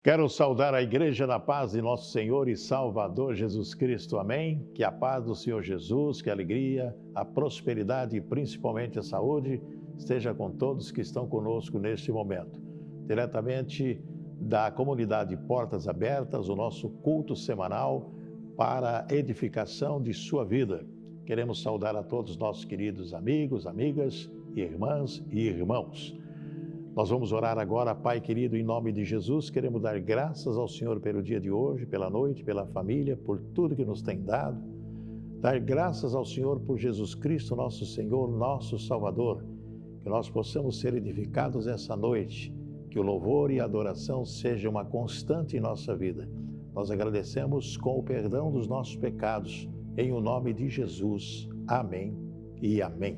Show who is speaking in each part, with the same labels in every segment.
Speaker 1: Quero saudar a Igreja na paz de nosso Senhor e Salvador Jesus Cristo. Amém? Que a paz do Senhor Jesus, que a alegria, a prosperidade e principalmente a saúde esteja com todos que estão conosco neste momento. Diretamente da comunidade Portas Abertas, o nosso culto semanal para a edificação de sua vida. Queremos saudar a todos nossos queridos amigos, amigas, irmãs e irmãos. Nós vamos orar agora, Pai querido, em nome de Jesus. Queremos dar graças ao Senhor pelo dia de hoje, pela noite, pela família, por tudo que nos tem dado. Dar graças ao Senhor por Jesus Cristo, nosso Senhor, nosso Salvador. Que nós possamos ser edificados essa noite. Que o louvor e a adoração sejam uma constante em nossa vida. Nós agradecemos com o perdão dos nossos pecados. Em o nome de Jesus. Amém e amém.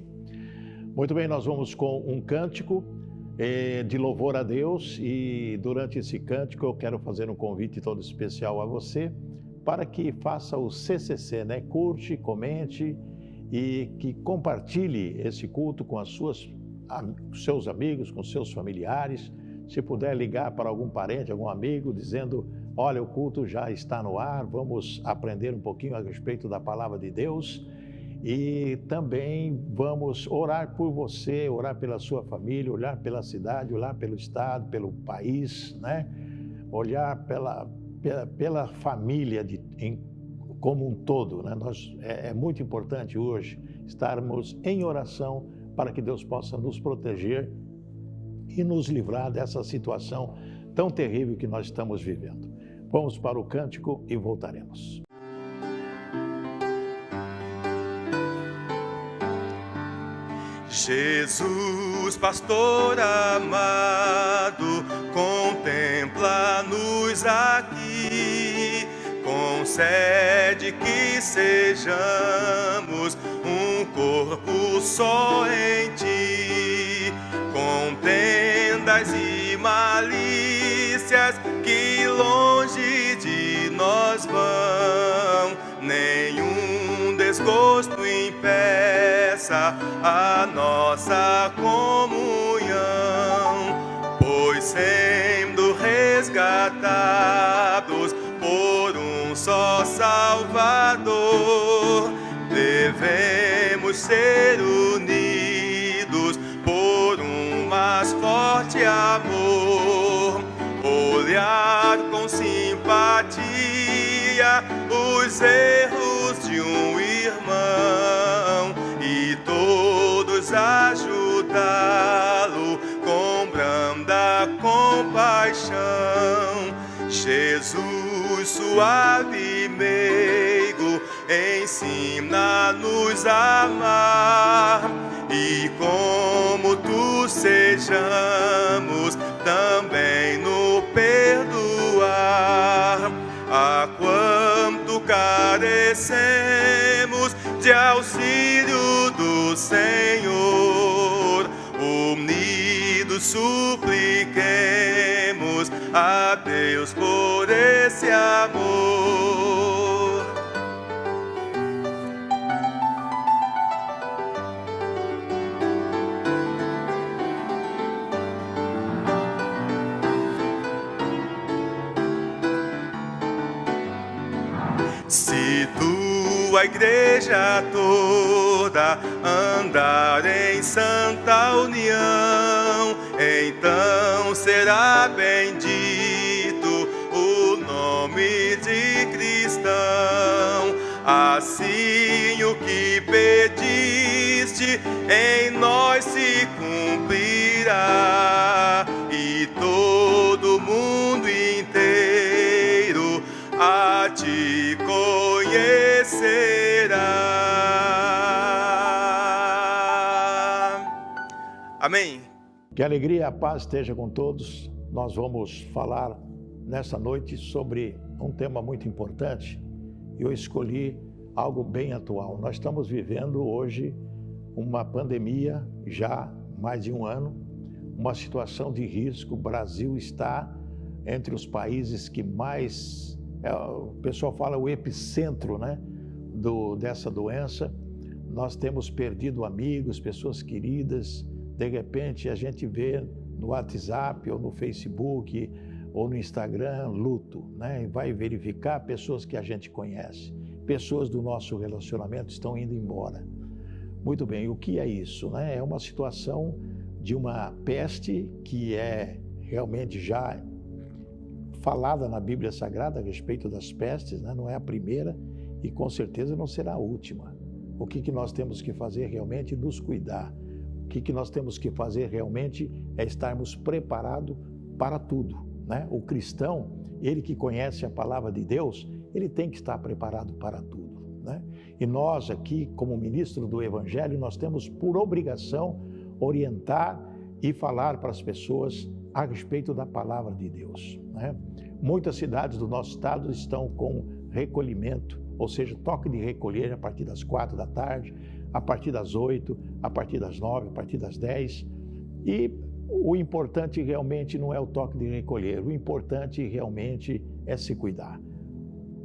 Speaker 1: Muito bem, nós vamos com um cântico de louvor a Deus, e durante esse cântico eu quero fazer um convite todo especial a você para que faça o CCC, né? Curte, comente e que compartilhe esse culto com seus amigos, com seus familiares. Se puder ligar para algum parente, algum amigo, dizendo: olha, o culto já está no ar, vamos aprender um pouquinho a respeito da palavra de Deus. E também vamos orar por você, orar pela sua família, orar pela cidade, orar pelo estado, pelo país, né? Olhar pela família como um todo, né? É muito importante hoje estarmos em oração para que Deus possa nos proteger e nos livrar dessa situação tão terrível que nós estamos vivendo. Vamos para o cântico e voltaremos.
Speaker 2: Jesus, pastor amado, contempla-nos aqui, concede que sejamos um corpo só em ti, contendas e malícias que longe de nós vão, nenhum desgosto impeça a nossa comunhão, pois sendo resgatados por um só Salvador, devemos ser unidos por um mais forte amor, olhar com simpatia os erros de um irmão e todos ajudá-lo com branda compaixão. Jesus, suave e meigo, ensina-nos a amar, e como tu sejamos também no perdoar. A quanto carecemos de auxílio do Senhor, unidos supliquemos a Deus por esse amor. Se tua igreja toda andar em santa união, então será bendito o nome de cristão. Assim o que pediste em nós se cumprirá, e todo mundo inteiro a te conhecerá. Amém.
Speaker 1: Que a alegria e a paz esteja com todos. Nós vamos falar nessa noite sobre um tema muito importante. Eu escolhi algo bem atual. Nós estamos vivendo hoje uma pandemia já há mais de um ano, uma situação de risco. O Brasil está entre os países que mais, o pessoal fala o epicentro, né, dessa doença. Nós temos perdido amigos, pessoas queridas. De repente a gente vê no WhatsApp ou no Facebook ou no Instagram, luto, né? E vai verificar pessoas que a gente conhece, pessoas do nosso relacionamento estão indo embora. Muito bem, o que é isso, né? É uma situação de uma peste que é realmente já falada na Bíblia Sagrada a respeito das pestes, né? Não é a primeira e com certeza não será a última. O que nós temos que fazer realmente? Nos cuidar. O que nós temos que fazer realmente é estarmos preparados para tudo, né? O cristão, ele que conhece a palavra de Deus, ele tem que estar preparado para tudo, né? E nós aqui, como ministro do Evangelho, nós temos por obrigação orientar e falar para as pessoas a respeito da palavra de Deus, né? Muitas cidades do nosso estado estão com recolhimento, ou seja, toque de recolher a partir das 4 da tarde, a partir das 8, a partir das 9, a partir das 10. E o importante realmente não é o toque de recolher, o importante realmente é se cuidar.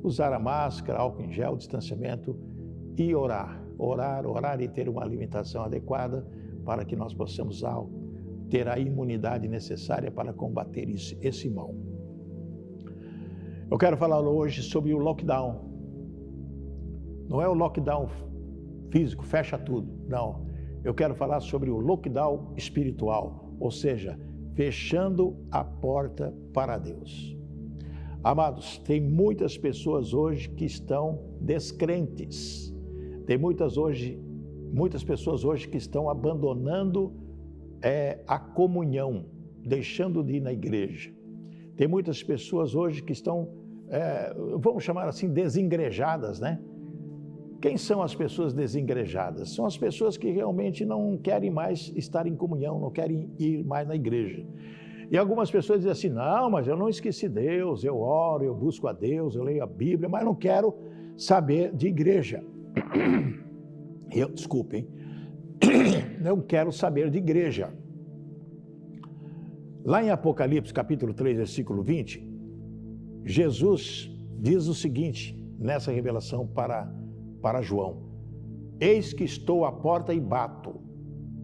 Speaker 1: Usar a máscara, álcool em gel, distanciamento e orar e ter uma alimentação adequada para que nós possamos ter a imunidade necessária para combater esse mal. Eu quero falar hoje sobre o lockdown. Não é o lockdown físico, fecha tudo, não. Eu quero falar sobre o lockdown espiritual, ou seja, fechando a porta para Deus. Amados, tem muitas pessoas hoje que estão descrentes. Tem muitas pessoas hoje que estão abandonando a comunhão, deixando de ir na igreja. Tem muitas pessoas hoje que estão, vamos chamar assim, desengrejadas, né? Quem são as pessoas desengrejadas? São as pessoas que realmente não querem mais estar em comunhão, não querem ir mais na igreja. E algumas pessoas dizem assim, não, mas eu não esqueci Deus, eu oro, eu busco a Deus, eu leio a Bíblia, mas não quero saber de igreja. Desculpem, não quero saber de igreja. Lá em Apocalipse, capítulo 3, versículo 20, Jesus diz o seguinte, nessa revelação para João: eis que estou à porta e bato.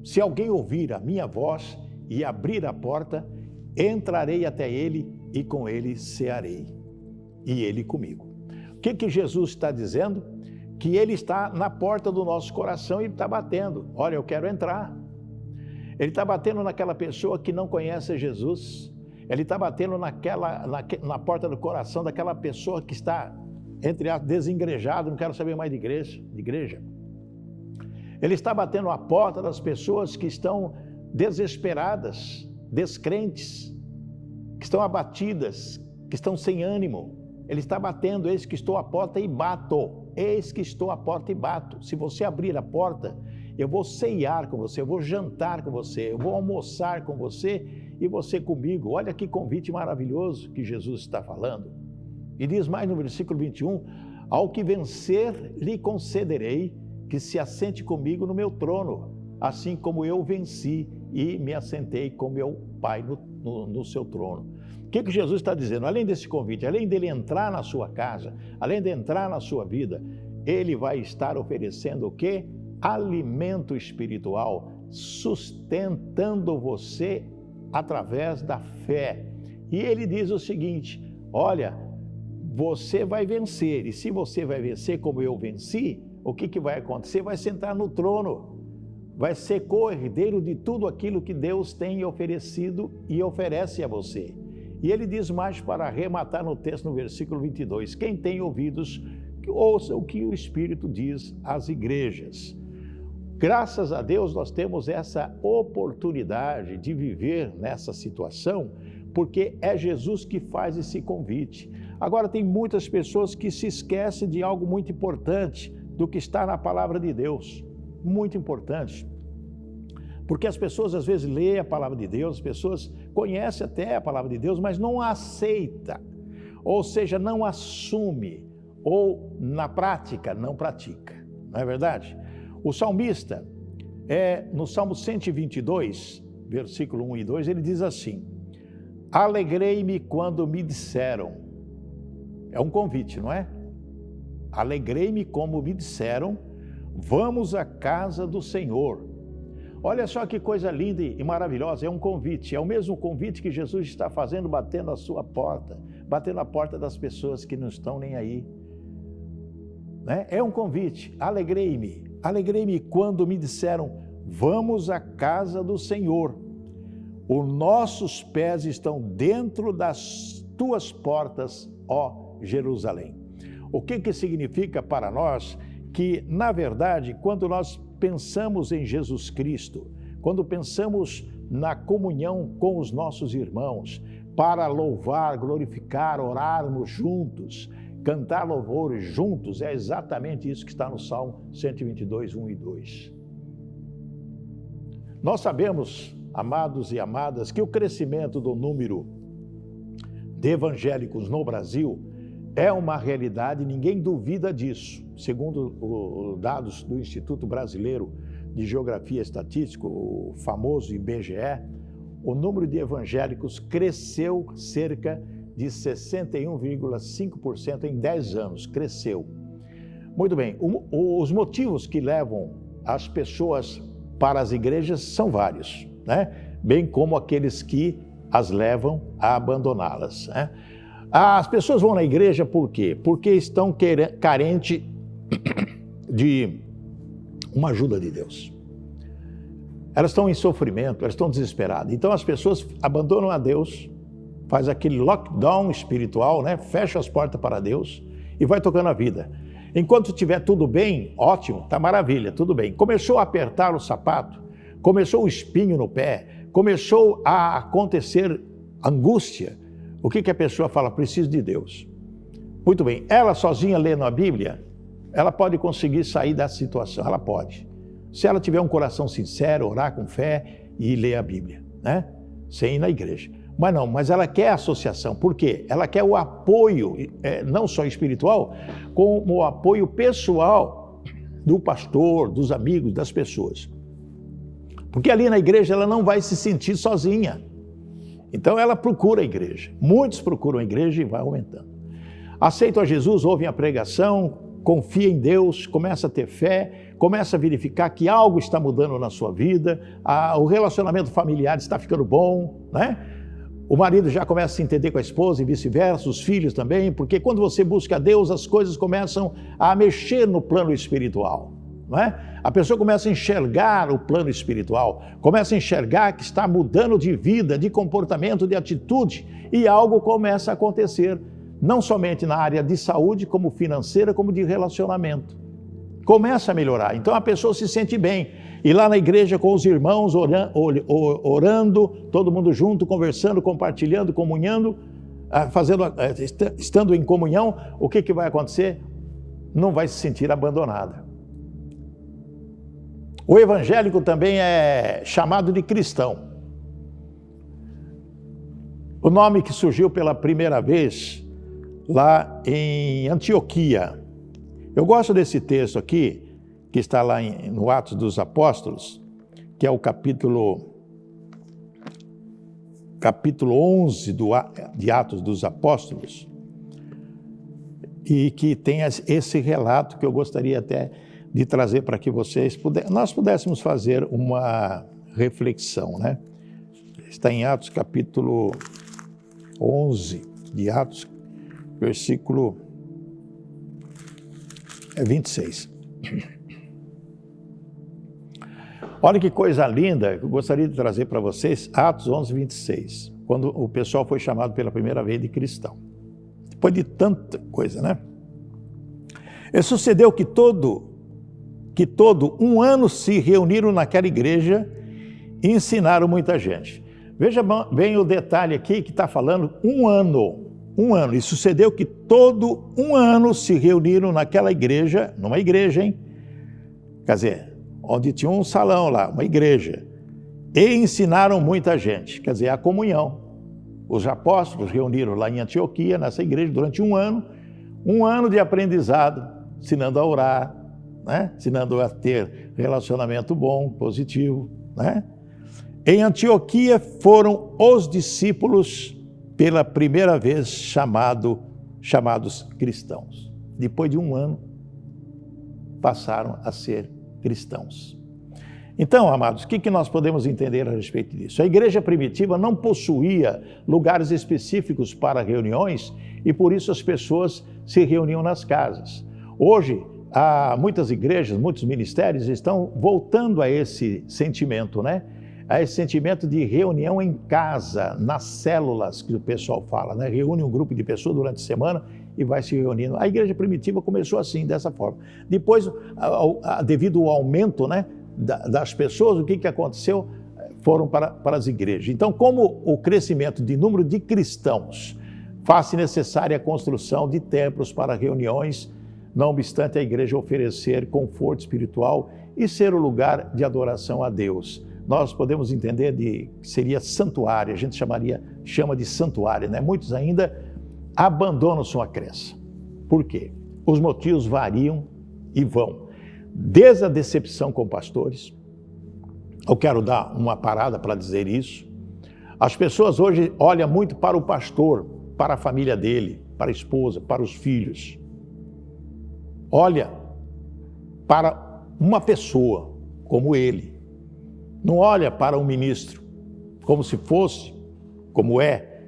Speaker 1: Se alguém ouvir a minha voz e abrir a porta, entrarei até ele e com ele cearei, e ele comigo. O que Jesus está dizendo? Que ele está na porta do nosso coração e está batendo. Olha, eu quero entrar. Ele está batendo naquela pessoa que não conhece Jesus. Ele está batendo na porta do coração daquela pessoa que está, entre aspas, desengrejado, não quero saber mais de igreja. Ele está batendo a porta das pessoas que estão desesperadas, descrentes, que estão abatidas, que estão sem ânimo. Ele está batendo, eis que estou à porta e bato. Eis que estou à porta e bato. Se você abrir a porta, eu vou ceiar com você, eu vou jantar com você, eu vou almoçar com você e você comigo. Olha que convite maravilhoso que Jesus está falando. E diz mais no versículo 21, ao que vencer lhe concederei que se assente comigo no meu trono, assim como eu venci e me assentei com meu Pai no seu trono. O que Jesus está dizendo? Além desse convite, além dele entrar na sua casa, além de entrar na sua vida, ele vai estar oferecendo o quê? Alimento espiritual, sustentando você através da fé. E ele diz o seguinte, olha, você vai vencer, e se você vai vencer como eu venci, o que vai acontecer? Vai sentar no trono, vai ser co-herdeiro de tudo aquilo que Deus tem oferecido e oferece a você. E ele diz mais para arrematar no texto, no versículo 22, quem tem ouvidos, que ouça o que o Espírito diz às igrejas. Graças a Deus nós temos essa oportunidade de viver nessa situação, porque é Jesus que faz esse convite. Agora tem muitas pessoas que se esquecem de algo muito importante, do que está na palavra de Deus, muito importante. Porque as pessoas às vezes leem a palavra de Deus, as pessoas conhecem até a palavra de Deus, mas não a aceita, ou seja, não assume, ou na prática não pratica, não é verdade? O salmista, no Salmo 122, versículo 1 e 2, ele diz assim, alegrei-me quando me disseram, é um convite, não é? Alegrei-me como me disseram, vamos à casa do Senhor. Olha só que coisa linda e maravilhosa, é um convite, é o mesmo convite que Jesus está fazendo, batendo a sua porta, batendo a porta das pessoas que não estão nem aí. Né? É um convite, alegrei-me quando me disseram, vamos à casa do Senhor. Os nossos pés estão dentro das tuas portas, ó Jerusalém. O que significa para nós que, na verdade, quando nós pensamos em Jesus Cristo, quando pensamos na comunhão com os nossos irmãos, para louvar, glorificar, orarmos juntos, cantar louvores juntos, é exatamente isso que está no Salmo 122, 1 e 2. Nós sabemos, amados e amadas, que o crescimento do número de evangélicos no Brasil é uma realidade, ninguém duvida disso. Segundo os dados do Instituto Brasileiro de Geografia e Estatística, o famoso IBGE, o número de evangélicos cresceu cerca de 61,5% em 10 anos, cresceu. Muito bem, os motivos que levam as pessoas para as igrejas são vários, né? Bem como aqueles que as levam a abandoná-las, né? As pessoas vão na igreja por quê? Porque estão carentes de uma ajuda de Deus. Elas estão em sofrimento, elas estão desesperadas. Então as pessoas abandonam a Deus, faz aquele lockdown espiritual, né? Fecha as portas para Deus e vai tocando a vida. Enquanto estiver tudo bem, ótimo, tá maravilha, tudo bem. Começou a apertar o sapato, começou o espinho no pé, começou a acontecer angústia. O que a pessoa fala? Preciso de Deus. Muito bem, ela sozinha lendo a Bíblia, ela pode conseguir sair dessa situação, ela pode. Se ela tiver um coração sincero, orar com fé e ler a Bíblia, né? Sem ir na igreja. Mas ela quer associação. Por quê? Ela quer o apoio, não só espiritual, como o apoio pessoal do pastor, dos amigos, das pessoas. Porque ali na igreja ela não vai se sentir sozinha. Então ela procura a igreja. Muitos procuram a igreja e vai aumentando. Aceitam a Jesus, ouvem a pregação, confia em Deus, começa a ter fé, começa a verificar que algo está mudando na sua vida, o relacionamento familiar está ficando bom, né? O marido já começa a se entender com a esposa e vice-versa, os filhos também, porque quando você busca Deus, as coisas começam a mexer no plano espiritual, não é? A pessoa começa a enxergar o plano espiritual, começa a enxergar que está mudando de vida, de comportamento, de atitude, e algo começa a acontecer, não somente na área de saúde, como financeira, como de relacionamento. Começa a melhorar, então a pessoa se sente bem. E lá na igreja com os irmãos, orando, todo mundo junto, conversando, compartilhando, comunhando, estando em comunhão, o que vai acontecer? Não vai se sentir abandonada. O evangélico também é chamado de cristão. O nome que surgiu pela primeira vez lá em Antioquia. Eu gosto desse texto aqui, que está lá no Atos dos Apóstolos, que é o capítulo 11 de Atos dos Apóstolos, e que tem esse relato que eu gostaria até de trazer para que nós pudéssemos fazer uma reflexão, né? Está em Atos capítulo 11 de Atos, versículo 26. Olha que coisa linda, eu gostaria de trazer para vocês, Atos 11, 26, quando o pessoal foi chamado pela primeira vez de cristão. Depois de tanta coisa, né? E sucedeu que todo um ano se reuniram naquela igreja e ensinaram muita gente. Veja bem o detalhe aqui que está falando um ano. E sucedeu que todo um ano se reuniram naquela igreja, numa igreja, hein? Quer dizer, onde tinha um salão lá, uma igreja, e ensinaram muita gente, quer dizer, a comunhão. Os apóstolos reuniram lá em Antioquia, nessa igreja, durante um ano de aprendizado, ensinando a orar, né? Ensinando a ter relacionamento bom, positivo, né? Em Antioquia foram os discípulos, pela primeira vez, chamados cristãos. Depois de um ano, passaram a ser cristãos. Então, amados, o que nós podemos entender a respeito disso? A igreja primitiva não possuía lugares específicos para reuniões e por isso as pessoas se reuniam nas casas. Hoje, muitas igrejas, muitos ministérios estão voltando a esse sentimento, né? A esse sentimento de reunião em casa, nas células que o pessoal fala, né? Reúne um grupo de pessoas durante a semana e vai se reunindo. A igreja primitiva começou assim, dessa forma. Depois, devido ao aumento, né, das pessoas, o que aconteceu? Foram para as igrejas. Então, como o crescimento de número de cristãos faz necessária a construção de templos para reuniões, não obstante a igreja oferecer conforto espiritual e ser o lugar de adoração a Deus. Nós podemos entender que seria santuário, a gente chama de santuário, né? Muitos ainda abandonam sua crença. Por quê? Os motivos variam e vão. Desde a decepção com pastores, eu quero dar uma parada para dizer isso. As pessoas hoje olham muito para o pastor, para a família dele, para a esposa, para os filhos. Olha para uma pessoa como ele. Não olha para um ministro como se fosse, como é,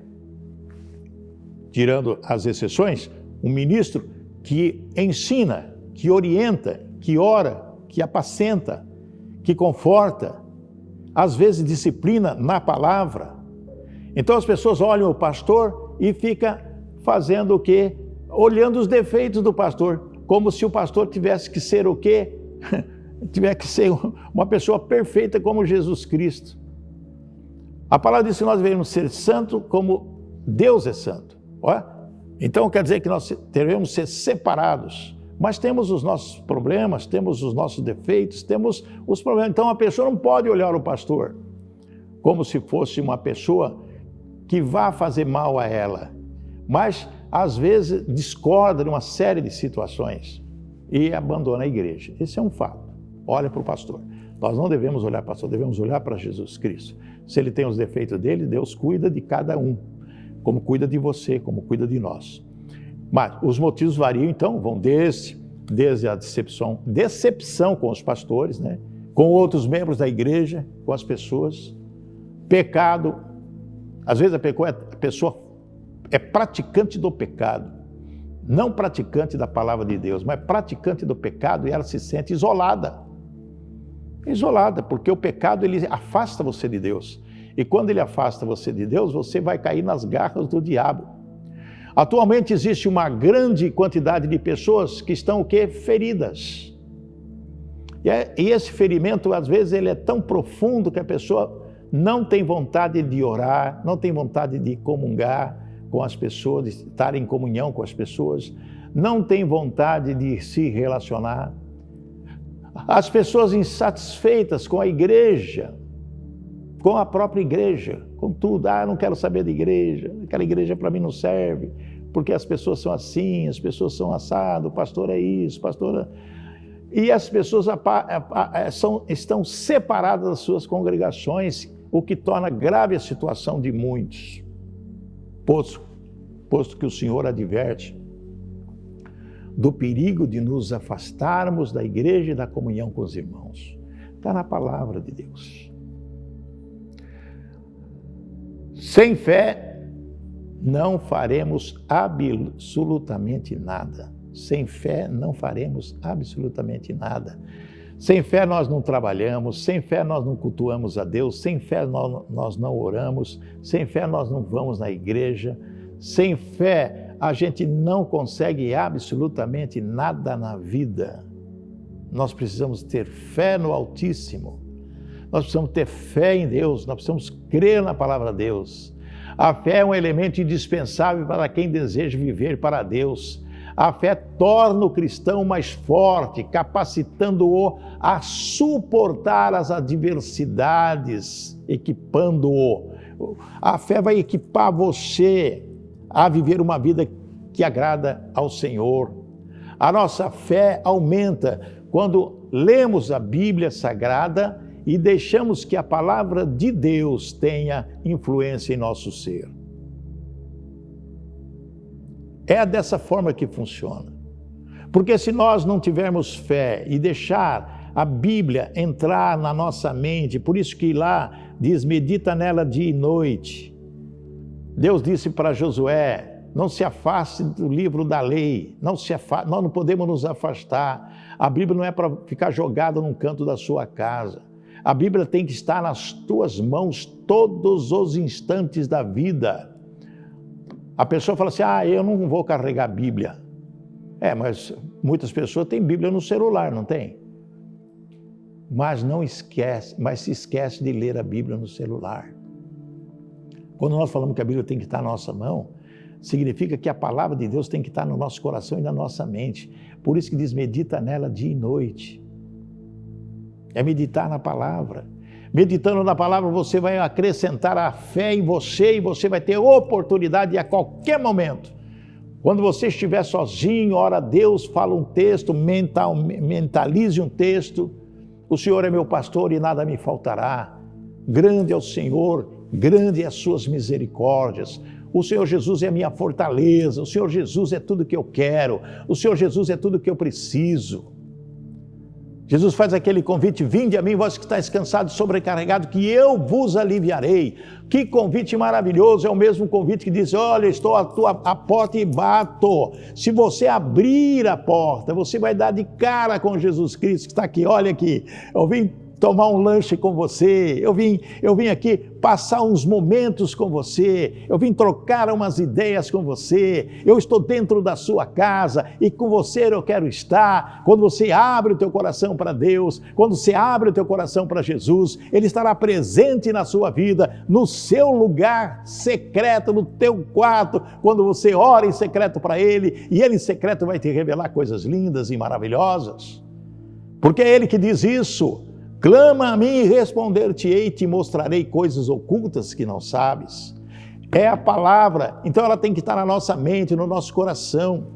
Speaker 1: tirando as exceções, um ministro que ensina, que orienta, que ora, que apacenta, que conforta, às vezes disciplina na palavra. Então as pessoas olham o pastor e ficam fazendo o quê? Olhando os defeitos do pastor, como se o pastor tivesse que ser o quê? Tivesse que ser uma pessoa perfeita como Jesus Cristo. A palavra diz que nós devemos ser santos como Deus é santo. Então quer dizer que nós devemos ser separados. Mas temos os nossos problemas, temos os nossos defeitos, temos os problemas. Então a pessoa não pode olhar o pastor como se fosse uma pessoa que vá fazer mal a ela. Mas às vezes discorda de uma série de situações e abandona a igreja. Esse é um fato. Olha para o pastor. Nós não devemos olhar para o pastor, devemos olhar para Jesus Cristo. Se ele tem os defeitos dele, Deus cuida de cada um, como cuida de você, como cuida de nós. Mas os motivos variam, então, vão desde a decepção com os pastores, né? Com outros membros da igreja, com as pessoas, pecado. Às vezes a pessoa é praticante do pecado, não praticante da palavra de Deus, mas praticante do pecado, e ela se sente isolada. Isolada, porque o pecado ele afasta você de Deus. E quando ele afasta você de Deus, você vai cair nas garras do diabo. Atualmente existe uma grande quantidade de pessoas que estão o quê? Feridas. E esse ferimento, às vezes, ele é tão profundo que a pessoa não tem vontade de orar, não tem vontade de comungar com as pessoas, de estar em comunhão com as pessoas, não tem vontade de se relacionar. As pessoas insatisfeitas com a igreja, com a própria igreja, com tudo. Não quero saber de igreja, aquela igreja para mim não serve, porque as pessoas são assim, as pessoas são assado, o pastor é isso, pastor é... E as pessoas estão separadas das suas congregações, o que torna grave a situação de muitos, posto que o Senhor adverte do perigo de nos afastarmos da igreja e da comunhão com os irmãos. Está na palavra de Deus. Sem fé, não faremos absolutamente nada. Sem fé, não faremos absolutamente nada. Sem fé, nós não trabalhamos. Sem fé, nós não cultuamos a Deus. Sem fé, nós não oramos. Sem fé, nós não vamos na igreja. Sem fé, a gente não consegue absolutamente nada na vida. Nós precisamos ter fé no Altíssimo. Nós precisamos ter fé em Deus, nós precisamos crer na palavra de Deus. A fé é um elemento indispensável para quem deseja viver para Deus. A fé torna o cristão mais forte, capacitando-o a suportar as adversidades, equipando-o. A fé vai equipar você a viver uma vida que agrada ao Senhor. A nossa fé aumenta quando lemos a Bíblia Sagrada e deixamos que a palavra de Deus tenha influência em nosso ser. É dessa forma que funciona. Porque se nós não tivermos fé e deixar a Bíblia entrar na nossa mente, por isso que lá diz, medita nela dia e noite. Deus disse para Josué, não se afaste do livro da lei, nós não podemos nos afastar. A Bíblia não é para ficar jogada num canto da sua casa. A Bíblia tem que estar nas tuas mãos todos os instantes da vida. A pessoa fala assim, eu não vou carregar a Bíblia. Mas muitas pessoas têm Bíblia no celular, não tem? Mas se esquece de ler a Bíblia no celular. Quando nós falamos que a Bíblia tem que estar na nossa mão, significa que a palavra de Deus tem que estar no nosso coração e na nossa mente. Por isso que diz, medita nela dia e noite. É meditar na palavra. Meditando na palavra, você vai acrescentar a fé em você e você vai ter oportunidade a qualquer momento. Quando você estiver sozinho, ora a Deus, fala um texto, mentalize um texto. O Senhor é meu pastor e nada me faltará. Grande é o Senhor, grande é as suas misericórdias. O Senhor Jesus é a minha fortaleza. O Senhor Jesus é tudo que eu quero. O Senhor Jesus é tudo que eu preciso. Jesus faz aquele convite, vinde a mim, vós que estáis cansados e sobrecarregados, que eu vos aliviarei. Que convite maravilhoso, é o mesmo convite que diz, olha, estou à porta e bato. Se você abrir a porta, você vai dar de cara com Jesus Cristo, que está aqui, olha aqui, eu vim tomar um lanche com você, eu vim aqui passar uns momentos com você, eu vim trocar umas ideias com você, eu estou dentro da sua casa e com você eu quero estar. Quando você abre o teu coração para Deus, quando você abre o teu coração para Jesus, Ele estará presente na sua vida, no seu lugar secreto, no teu quarto, quando você ora em secreto para Ele, e Ele em secreto vai te revelar coisas lindas e maravilhosas, porque é Ele que diz isso. Clama a mim e responder-te-ei, te mostrarei coisas ocultas que não sabes. É a palavra, então ela tem que estar na nossa mente, no nosso coração.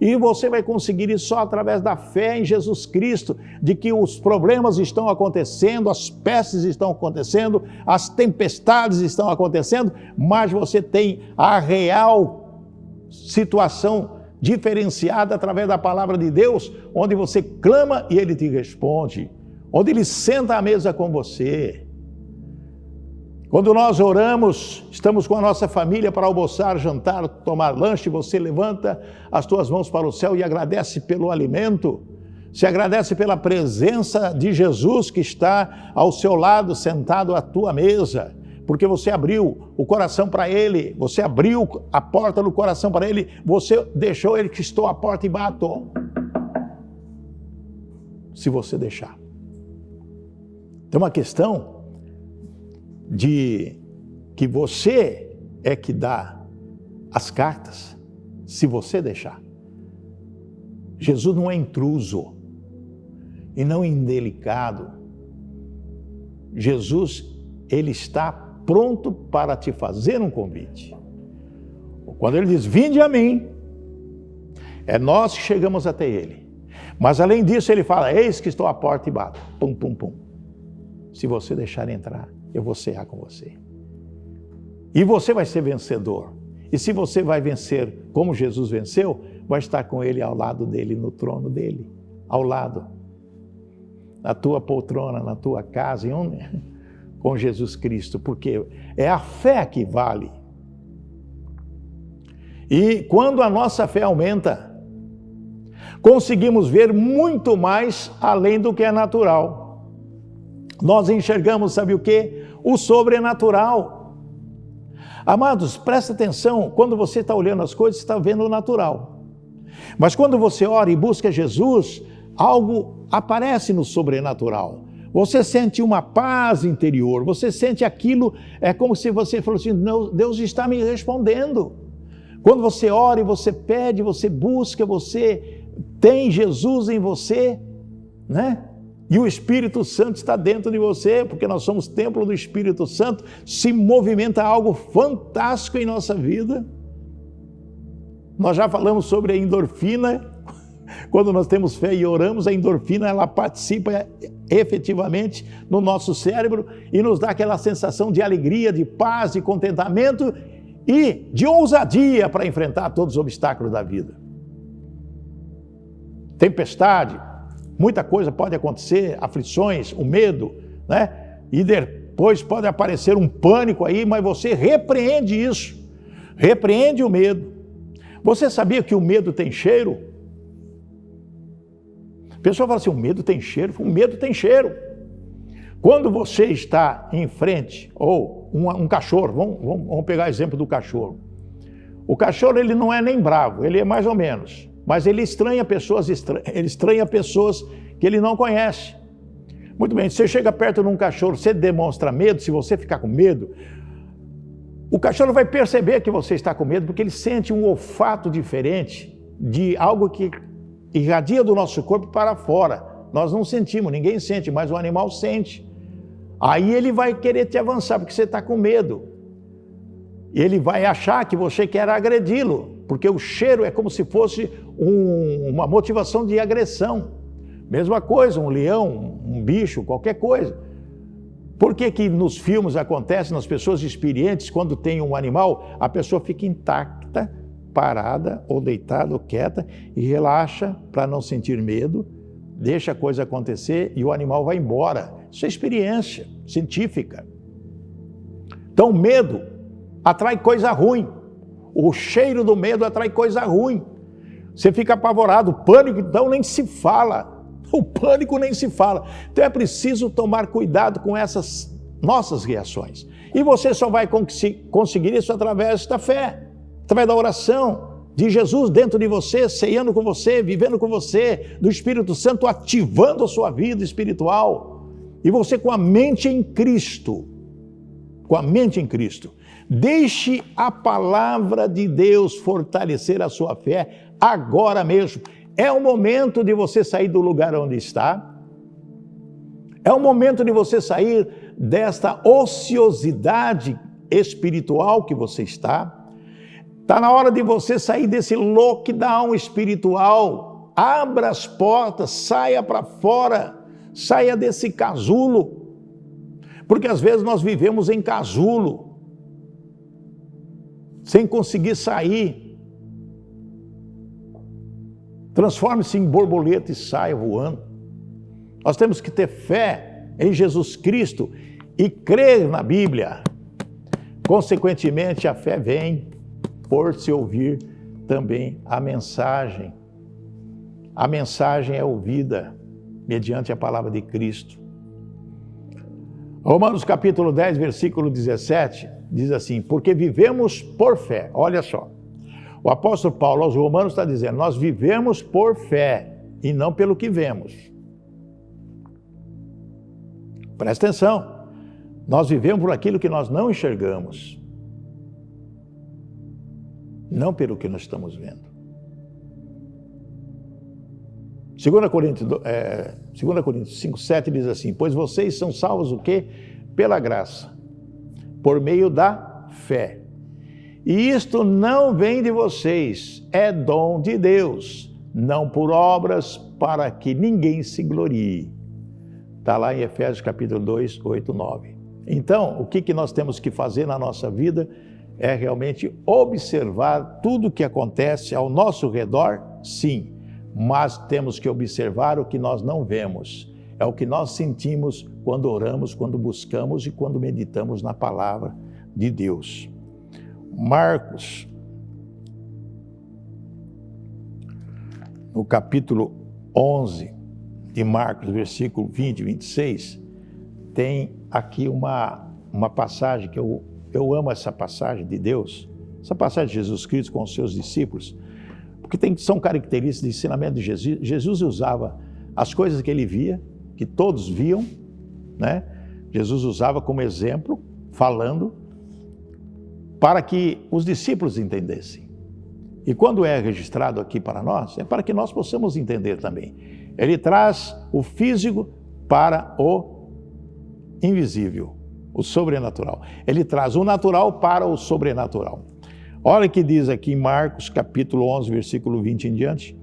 Speaker 1: E você vai conseguir isso só através da fé em Jesus Cristo, de que os problemas estão acontecendo, as pestes estão acontecendo, as tempestades estão acontecendo, mas você tem a real situação diferenciada através da palavra de Deus, onde você clama e Ele te responde. Onde Ele senta à mesa com você. Quando nós oramos, estamos com a nossa família para almoçar, jantar, tomar lanche, você levanta as tuas mãos para o céu e agradece pelo alimento, se agradece pela presença de Jesus que está ao seu lado, sentado à tua mesa, porque você abriu o coração para Ele, você abriu a porta do coração para Ele, você deixou Ele que estou à porta e bato. Se você deixar. Tem uma questão de que você é que dá as cartas, se você deixar. Jesus não é intruso e não indelicado. Jesus, Ele está pronto para te fazer um convite. Quando Ele diz, vinde a mim, é nós que chegamos até Ele. Mas além disso, Ele fala, eis que estou à porta e bato. Pum, pum, pum. Se você deixar entrar, eu vou cear com você. E você vai ser vencedor. E se você vai vencer como Jesus venceu, vai estar com Ele ao lado dele, no trono dele. Ao lado. Na tua poltrona, na tua casa, com Jesus Cristo. Porque é a fé que vale. E quando a nossa fé aumenta, conseguimos ver muito mais além do que é natural. Nós enxergamos, sabe o quê? O sobrenatural. Amados, presta atenção, quando você está olhando as coisas, você está vendo o natural. Mas quando você ora e busca Jesus, algo aparece no sobrenatural. Você sente uma paz interior, você sente aquilo, é como se você falou assim, não, Deus está me respondendo. Quando você ora e você pede, você busca, você tem Jesus em você, né? E o Espírito Santo está dentro de você, porque nós somos templo do Espírito Santo, se movimenta algo fantástico em nossa vida. Nós já falamos sobre a endorfina. Quando nós temos fé e oramos, a endorfina ela participa efetivamente no nosso cérebro e nos dá aquela sensação de alegria, de paz, de contentamento e de ousadia para enfrentar todos os obstáculos da vida. Tempestade, muita coisa pode acontecer, aflições, o medo, né? E depois pode aparecer um pânico aí, mas você repreende isso, repreende o medo. Você sabia que o medo tem cheiro? A pessoa fala assim, o medo tem cheiro? O medo tem cheiro. Quando você está em frente, ou um cachorro, vamos pegar o exemplo do cachorro. O cachorro, ele não é nem bravo, ele é mais ou menos, mas ele estranha pessoas que ele não conhece. Muito bem, se você chega perto de um cachorro, você demonstra medo, se você ficar com medo, o cachorro vai perceber que você está com medo, porque ele sente um olfato diferente de algo que irradia do nosso corpo para fora. Nós não sentimos, ninguém sente, mas o animal sente. Aí ele vai querer te avançar, porque você está com medo. Ele vai achar que você quer agredi-lo, porque o cheiro é como se fosse uma motivação de agressão. Mesma coisa, um leão, um bicho, qualquer coisa. Por que nos filmes acontece, nas pessoas experientes, quando tem um animal, a pessoa fica intacta, parada, ou deitada, ou quieta, e relaxa para não sentir medo, deixa a coisa acontecer e o animal vai embora. Isso é experiência científica. Então, medo atrai coisa ruim. O cheiro do medo atrai coisa ruim. Você fica apavorado. O pânico, então, nem se fala. O pânico nem se fala. Então é preciso tomar cuidado com essas nossas reações. E você só vai conseguir isso através da fé, através da oração, de Jesus dentro de você, ceando com você, vivendo com você, do Espírito Santo ativando a sua vida espiritual. E você com a mente em Cristo. Com a mente em Cristo. Deixe a palavra de Deus fortalecer a sua fé agora mesmo. É o momento de você sair do lugar onde está. É o momento de você sair desta ociosidade espiritual que você está. Está na hora de você sair desse lockdown espiritual. Abra as portas, saia para fora, saia desse casulo. Porque às vezes nós vivemos em casulo, sem conseguir sair. Transforme-se em borboleta e saia voando. Nós temos que ter fé em Jesus Cristo e crer na Bíblia. Consequentemente, a fé vem por se ouvir também a mensagem. A mensagem é ouvida mediante a palavra de Cristo. Romanos capítulo 10, versículo 17, diz assim, porque vivemos por fé. Olha só, o apóstolo Paulo aos Romanos está dizendo, nós vivemos por fé e não pelo que vemos. Presta atenção, nós vivemos por aquilo que nós não enxergamos, não pelo que nós estamos vendo. 2 Coríntios 5:7 diz assim, pois vocês são salvos o quê? Pela graça, por meio da fé. E isto não vem de vocês, é dom de Deus, não por obras, para que ninguém se glorie. Está lá em Efésios capítulo 2, 8, 9. Então, o que nós temos que fazer na nossa vida é realmente observar tudo o que acontece ao nosso redor, sim, mas temos que observar o que nós não vemos. É o que nós sentimos quando oramos, quando buscamos e quando meditamos na palavra de Deus. Marcos, no capítulo 11 de Marcos, versículo 20 e 26, tem aqui uma passagem que eu amo essa passagem de Deus, essa passagem de Jesus Cristo com os seus discípulos, porque são características de ensinamento de Jesus. Jesus usava as coisas que ele via, que todos viam, né? Jesus usava como exemplo, falando, para que os discípulos entendessem. E quando é registrado aqui para nós, é para que nós possamos entender também. Ele traz o físico para o invisível, o sobrenatural. Ele traz o natural para o sobrenatural. Olha o que diz aqui em Marcos, capítulo 11, versículo 20 em diante.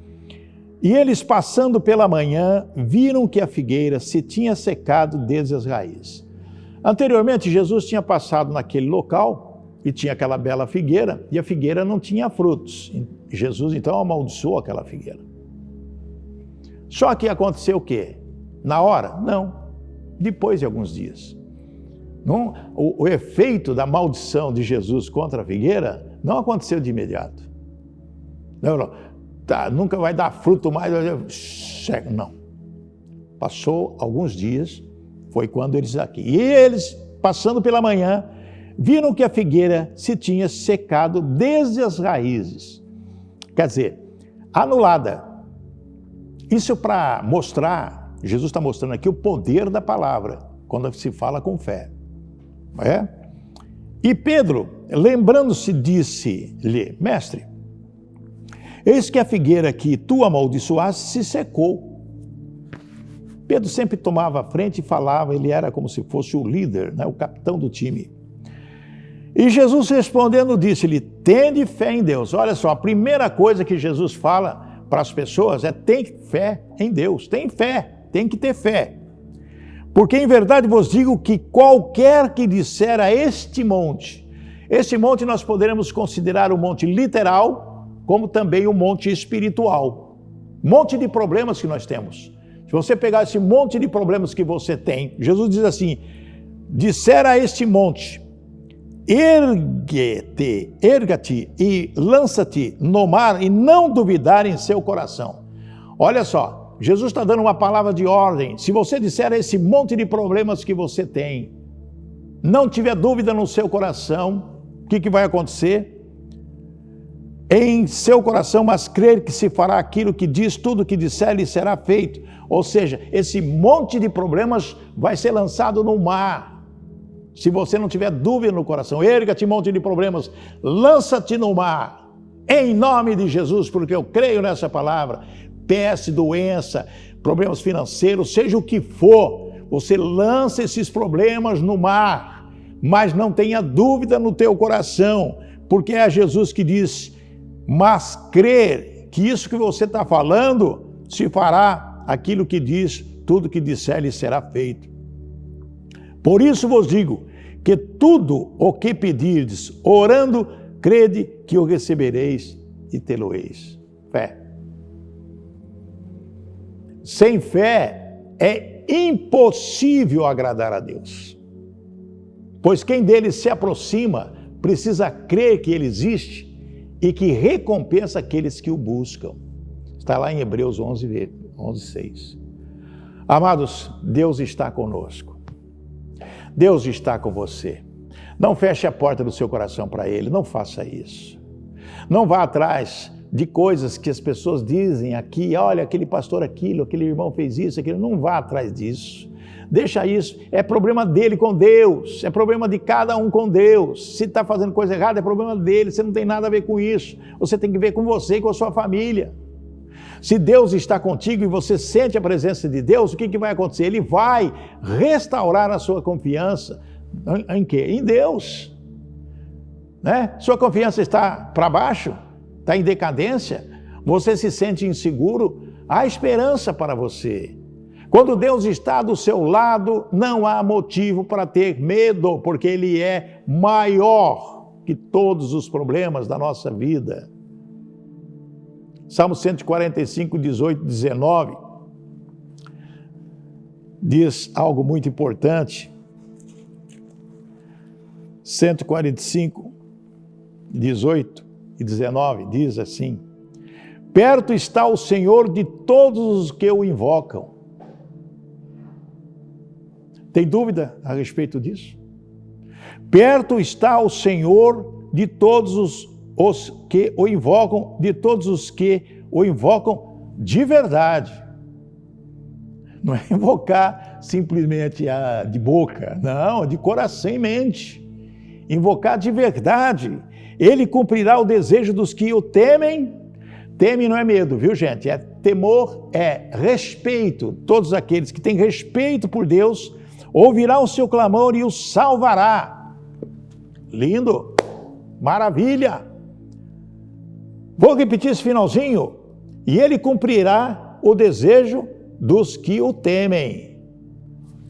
Speaker 1: E eles, passando pela manhã, viram que a figueira se tinha secado desde as raízes. Anteriormente, Jesus tinha passado naquele local e tinha aquela bela figueira, e a figueira não tinha frutos. Jesus, então, amaldiçoou aquela figueira. Só que aconteceu o quê? Na hora? Não. Depois de alguns dias. Não, o efeito da maldição de Jesus contra a figueira não aconteceu de imediato. Não, tá, nunca vai dar fruto mais. Não. Passou alguns dias, foi quando eles aqui. E eles, passando pela manhã, viram que a figueira se tinha secado desde as raízes. Quer dizer, anulada. Isso para mostrar, Jesus está mostrando aqui o poder da palavra, quando se fala com fé. É? E Pedro, lembrando-se, disse-lhe: Mestre, eis que a figueira que tu amaldiçoaste se secou. Pedro sempre tomava a frente e falava, ele era como se fosse o líder, né, o capitão do time. E Jesus respondendo disse-lhe: tende fé em Deus. Olha só, a primeira coisa que Jesus fala para as pessoas é: tem fé em Deus, tem fé, tem que ter fé. Porque em verdade vos digo que qualquer que disser a este monte nós poderemos considerar o monte literal, como também o monte espiritual. Monte de problemas que nós temos. Se você pegar esse monte de problemas que você tem, Jesus diz assim: disser a este monte, erga-te e lança-te no mar e não duvidar em seu coração. Olha só, Jesus está dando uma palavra de ordem. Se você disser a esse monte de problemas que você tem, não tiver dúvida no seu coração, o que vai acontecer? Em seu coração, mas crer que se fará aquilo que diz, tudo que disser lhe será feito. Ou seja, esse monte de problemas vai ser lançado no mar. Se você não tiver dúvida no coração, erga-te, monte de problemas, lança-te no mar, em nome de Jesus, porque eu creio nessa palavra. Peste, doença, problemas financeiros, seja o que for, você lança esses problemas no mar, mas não tenha dúvida no teu coração, porque é Jesus que diz: mas crer que isso que você está falando se fará aquilo que diz, tudo que disser lhe será feito. Por isso vos digo que tudo o que pedirdes, orando, crede que o recebereis e tê-lo-eis. Fé. Sem fé é impossível agradar a Deus, pois quem dele se aproxima precisa crer que ele existe e que recompensa aqueles que o buscam. Está lá em Hebreus 11:6. Amados, Deus está conosco. Deus está com você. Não feche a porta do seu coração para Ele, não faça isso. Não vá atrás de coisas que as pessoas dizem aqui: olha, aquele pastor aquilo, aquele irmão fez isso, aquilo. Não vá atrás disso. Deixa isso, é problema dele com Deus, é problema de cada um com Deus. Se está fazendo coisa errada, é problema dele, você não tem nada a ver com isso. Você tem que ver com você e com a sua família. Se Deus está contigo e você sente a presença de Deus, o que vai acontecer? Ele vai restaurar a sua confiança. Em quê? Em Deus. Né? Sua confiança está para baixo? Está em decadência? Você se sente inseguro? Há esperança para você. Quando Deus está do seu lado, não há motivo para ter medo, porque Ele é maior que todos os problemas da nossa vida. Salmo 145, 18, 19, diz algo muito importante. 145, 18 e 19, diz assim: perto está o Senhor de todos os que o invocam. Tem dúvida a respeito disso? Perto está o Senhor de todos os que o invocam, de todos os que o invocam de verdade. Não é invocar simplesmente de boca, não, de coração e mente. Invocar de verdade. Ele cumprirá o desejo dos que o temem. Teme não é medo, viu, gente? É temor, é respeito. Todos aqueles que têm respeito por Deus ouvirá o seu clamor e o salvará. Lindo, maravilha. Vou repetir esse finalzinho. E ele cumprirá o desejo dos que o temem.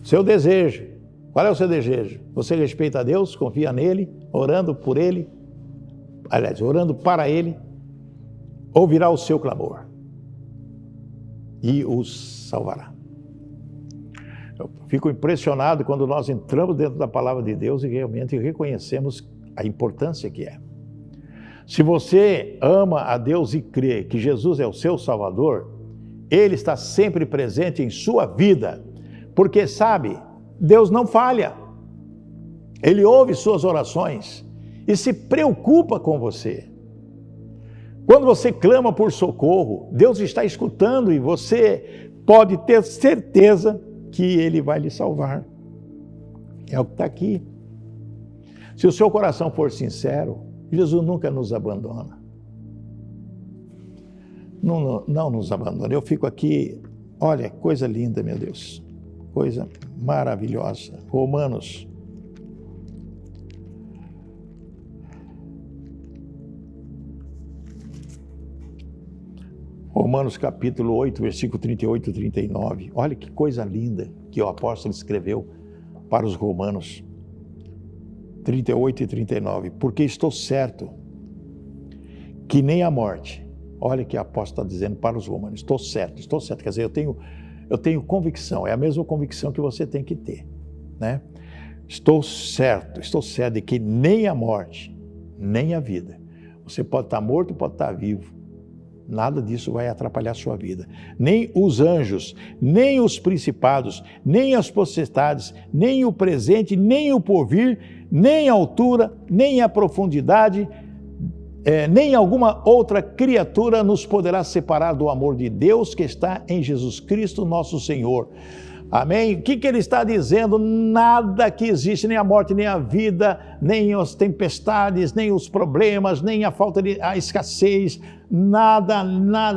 Speaker 1: Seu desejo. Qual é o seu desejo? Você respeita a Deus, confia nele, orando por ele, aliás, orando para ele, ouvirá o seu clamor. e os salvará. Eu fico impressionado quando nós entramos dentro da palavra de Deus e realmente reconhecemos a importância que é. Se você ama a Deus e crê que Jesus é o seu Salvador, Ele está sempre presente em sua vida, porque sabe, Deus não falha. Ele ouve suas orações e se preocupa com você. Quando você clama por socorro, Deus está escutando e você pode ter certeza que Ele vai lhe salvar. É o que está aqui. Se o seu coração for sincero, Jesus nunca nos abandona. Não nos abandona. Eu fico aqui, olha, coisa linda, meu Deus. Coisa maravilhosa. Romanos capítulo 8, versículo 38 e 39. Olha que coisa linda que o apóstolo escreveu para os romanos. 38 e 39. Porque estou certo que nem a morte. Olha que o apóstolo está dizendo para os romanos. Estou certo. Quer dizer, eu tenho convicção. É a mesma convicção que você tem que ter, né? Estou certo de que nem a morte, nem a vida. Você pode estar morto, pode estar vivo. Nada disso vai atrapalhar a sua vida. Nem os anjos, nem os principados, nem as potestades, nem o presente, nem o porvir, nem a altura, nem a profundidade, nem alguma outra criatura nos poderá separar do amor de Deus que está em Jesus Cristo, nosso Senhor. Amém? O que ele está dizendo? Nada que existe, nem a morte, nem a vida, nem as tempestades, nem os problemas, nem a escassez, nada,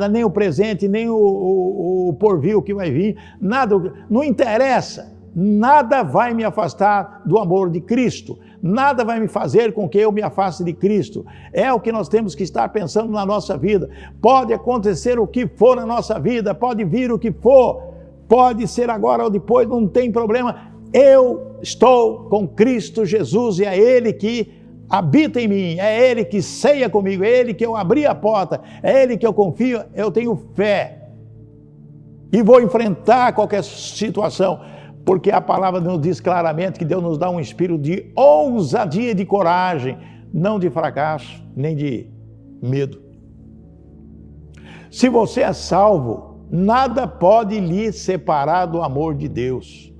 Speaker 1: nem o presente, nem o porvir, o que vai vir, nada, não interessa. Nada vai me afastar do amor de Cristo. Nada vai me fazer com que eu me afaste de Cristo. É o que nós temos que estar pensando na nossa vida. Pode acontecer o que for na nossa vida, pode vir o que for, pode ser agora ou depois, não tem problema. Eu estou com Cristo Jesus e é Ele que habita em mim, é Ele que ceia comigo, é Ele que eu abri a porta, é Ele que eu confio, eu tenho fé. E vou enfrentar qualquer situação, porque a palavra nos diz claramente que Deus nos dá um espírito de ousadia e de coragem, não de fracasso, nem de medo. Se você é salvo, nada pode lhe separar do amor de Deus.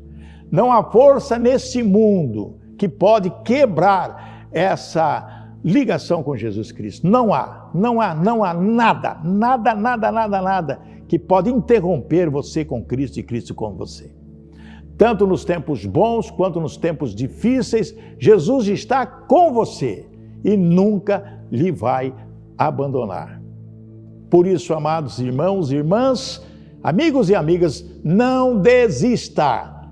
Speaker 1: Não há força nesse mundo que pode quebrar essa ligação com Jesus Cristo. Não há nada que pode interromper você com Cristo e Cristo com você. Tanto nos tempos bons quanto nos tempos difíceis, Jesus está com você e nunca lhe vai abandonar. Por isso, amados irmãos e irmãs, amigos e amigas, não desista.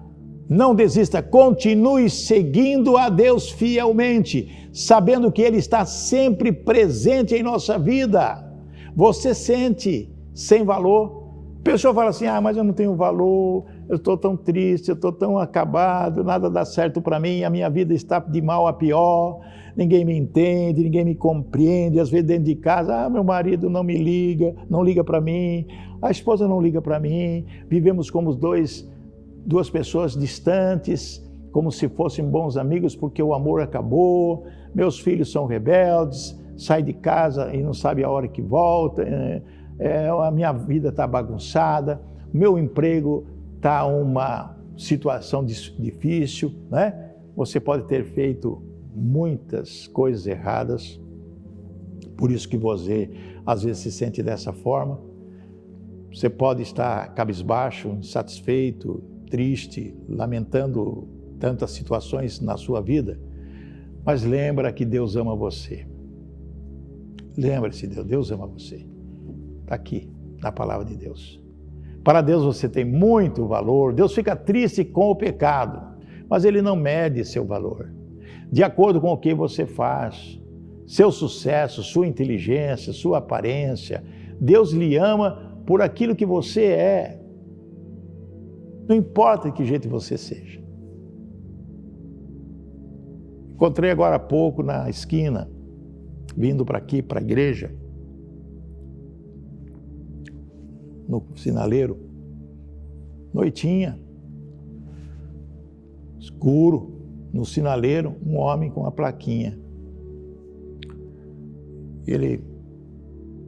Speaker 1: Não desista, continue seguindo a Deus fielmente, sabendo que Ele está sempre presente em nossa vida. Você sente sem valor? A pessoa fala assim, mas eu não tenho valor, eu estou tão triste, eu estou tão acabado, nada dá certo para mim, a minha vida está de mal a pior, ninguém me entende, ninguém me compreende, às vezes dentro de casa, meu marido não me liga, não liga para mim, a esposa não liga para mim, vivemos como duas pessoas distantes, como se fossem bons amigos, porque o amor acabou, meus filhos são rebeldes, saem de casa e não sabem a hora que volta, a minha vida está bagunçada, meu emprego está uma situação difícil, né? Você pode ter feito muitas coisas erradas, por isso que você às vezes se sente dessa forma. Você pode estar cabisbaixo, insatisfeito, triste, lamentando tantas situações na sua vida, mas lembra que Deus ama você. Lembre-se, Deus ama você. Está aqui, na palavra de Deus. Para Deus você tem muito valor. Deus fica triste com o pecado, mas Ele não mede seu valor. De acordo com o que você faz, seu sucesso, sua inteligência, sua aparência, Deus lhe ama por aquilo que você é. Não importa de que jeito você seja. Encontrei agora há pouco na esquina, vindo para aqui, para a igreja, no sinaleiro, noitinha, escuro, no sinaleiro, um homem com uma plaquinha. Ele,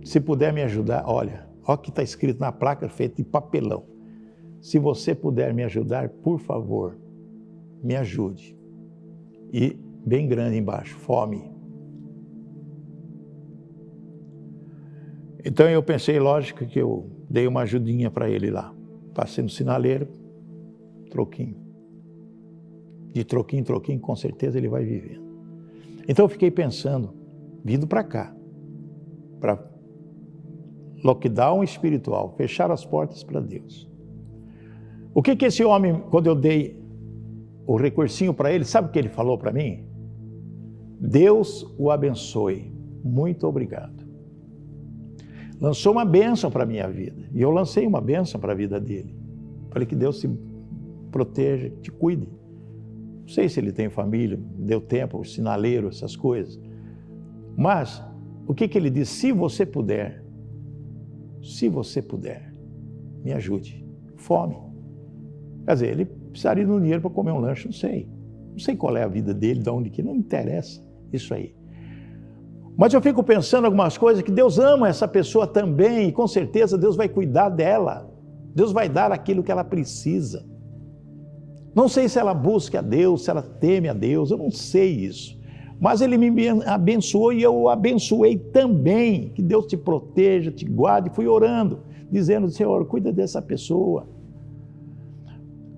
Speaker 1: se puder me ajudar, olha o que está escrito na placa, feita de papelão. Se você puder me ajudar, por favor, me ajude. E bem grande embaixo, fome. Então eu pensei, lógico, que eu dei uma ajudinha para ele lá. Passei no sinaleiro, troquinho. De troquinho em troquinho, com certeza ele vai vivendo. Então eu fiquei pensando, vindo para cá, para lockdown espiritual, fechar as portas para Deus. O que esse homem, quando eu dei o recursinho para ele, sabe o que ele falou para mim? Deus o abençoe, muito obrigado. Lançou uma bênção para a minha vida, e eu lancei uma bênção para a vida dele. Falei que Deus te proteja, te cuide. Não sei se ele tem família, deu tempo, sinaleiro, essas coisas. Mas, o que ele disse? Se você puder, me ajude. Fome. Quer dizer, ele precisaria de um dinheiro para comer um lanche, não sei. Não sei qual é a vida dele, de onde que, não interessa isso aí. Mas eu fico pensando algumas coisas que Deus ama essa pessoa também, e com certeza Deus vai cuidar dela. Deus vai dar aquilo que ela precisa. Não sei se ela busca a Deus, se ela teme a Deus, eu não sei isso. Mas Ele me abençoou e eu o abençoei também. Que Deus te proteja, te guarde. Fui orando, dizendo, Senhor, cuida dessa pessoa.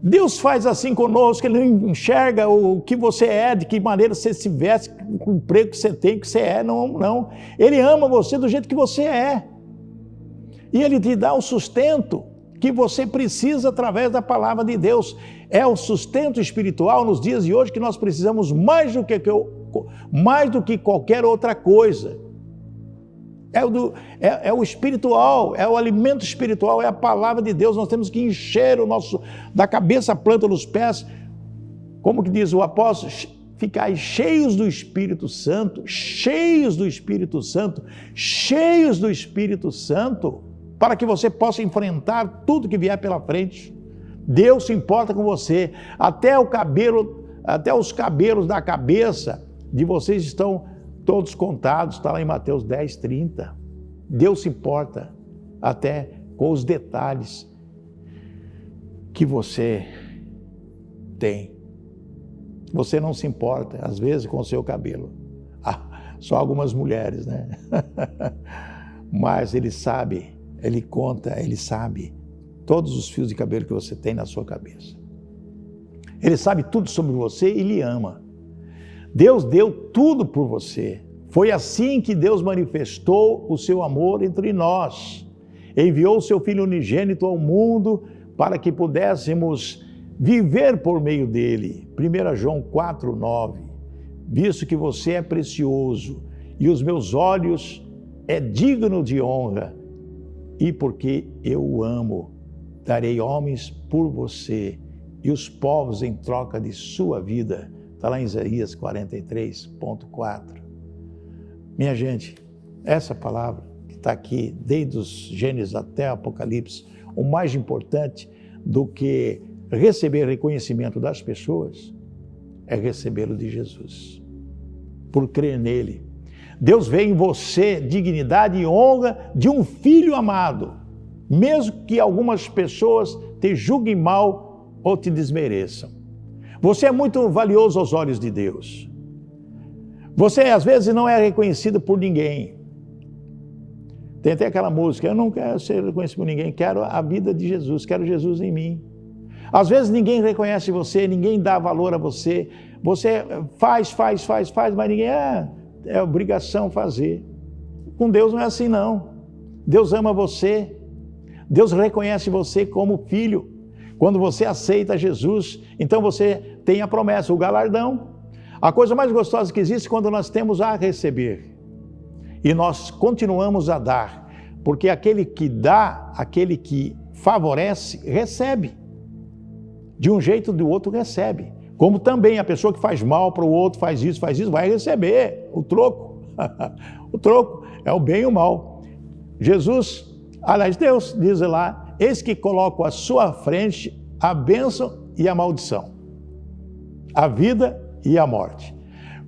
Speaker 1: Deus faz assim conosco, Ele não enxerga o que você é, de que maneira você se veste, o emprego que você tem, o que você é, não. Ele ama você do jeito que você é. E Ele te dá o sustento que você precisa através da palavra de Deus. É o sustento espiritual nos dias de hoje que nós precisamos mais do que qualquer outra coisa. É o espiritual, é o alimento espiritual, é a palavra de Deus. Nós temos que encher o nosso, da cabeça à planta dos pés, como que diz o apóstolo, ficar cheios do Espírito Santo, cheios do Espírito Santo, cheios do Espírito Santo, para que você possa enfrentar tudo que vier pela frente. Deus se importa com você, até os cabelos da cabeça de vocês estão todos contados, está lá em Mateus 10, 30. Deus se importa até com os detalhes que você tem. Você não se importa, às vezes, com o seu cabelo. Só algumas mulheres, né? Mas Ele sabe, Ele conta, Ele sabe todos os fios de cabelo que você tem na sua cabeça. Ele sabe tudo sobre você e lhe ama. Deus deu tudo por você. Foi assim que Deus manifestou o seu amor entre nós. Enviou o seu Filho unigênito ao mundo para que pudéssemos viver por meio dele. 1 João 4:9. Visto que você é precioso e os meus olhos é digno de honra, e porque eu o amo, darei homens por você e os povos em troca de sua vida. Está lá em Isaías 43:4. Minha gente, essa palavra que está aqui, desde os Gênesis até o Apocalipse, o mais importante do que receber reconhecimento das pessoas é recebê-lo de Jesus, por crer nele. Deus vê em você dignidade e honra de um filho amado, mesmo que algumas pessoas te julguem mal ou te desmereçam. Você é muito valioso aos olhos de Deus. Você, às vezes, não é reconhecido por ninguém. Tem até aquela música, eu não quero ser reconhecido por ninguém, quero a vida de Jesus, quero Jesus em mim. Às vezes ninguém reconhece você, ninguém dá valor a você. Você faz, mas ninguém é obrigação fazer. Com Deus não é assim, não. Deus ama você. Deus reconhece você como filho. Quando você aceita Jesus, então você tem a promessa, o galardão. A coisa mais gostosa que existe é quando nós temos a receber. E nós continuamos a dar. Porque aquele que dá, aquele que favorece, recebe. De um jeito ou do outro recebe. Como também a pessoa que faz mal para o outro, faz isso, vai receber o troco. O troco é o bem e o mal. Jesus Aliás, Deus diz lá, eis que coloco à sua frente a bênção e a maldição, a vida e a morte.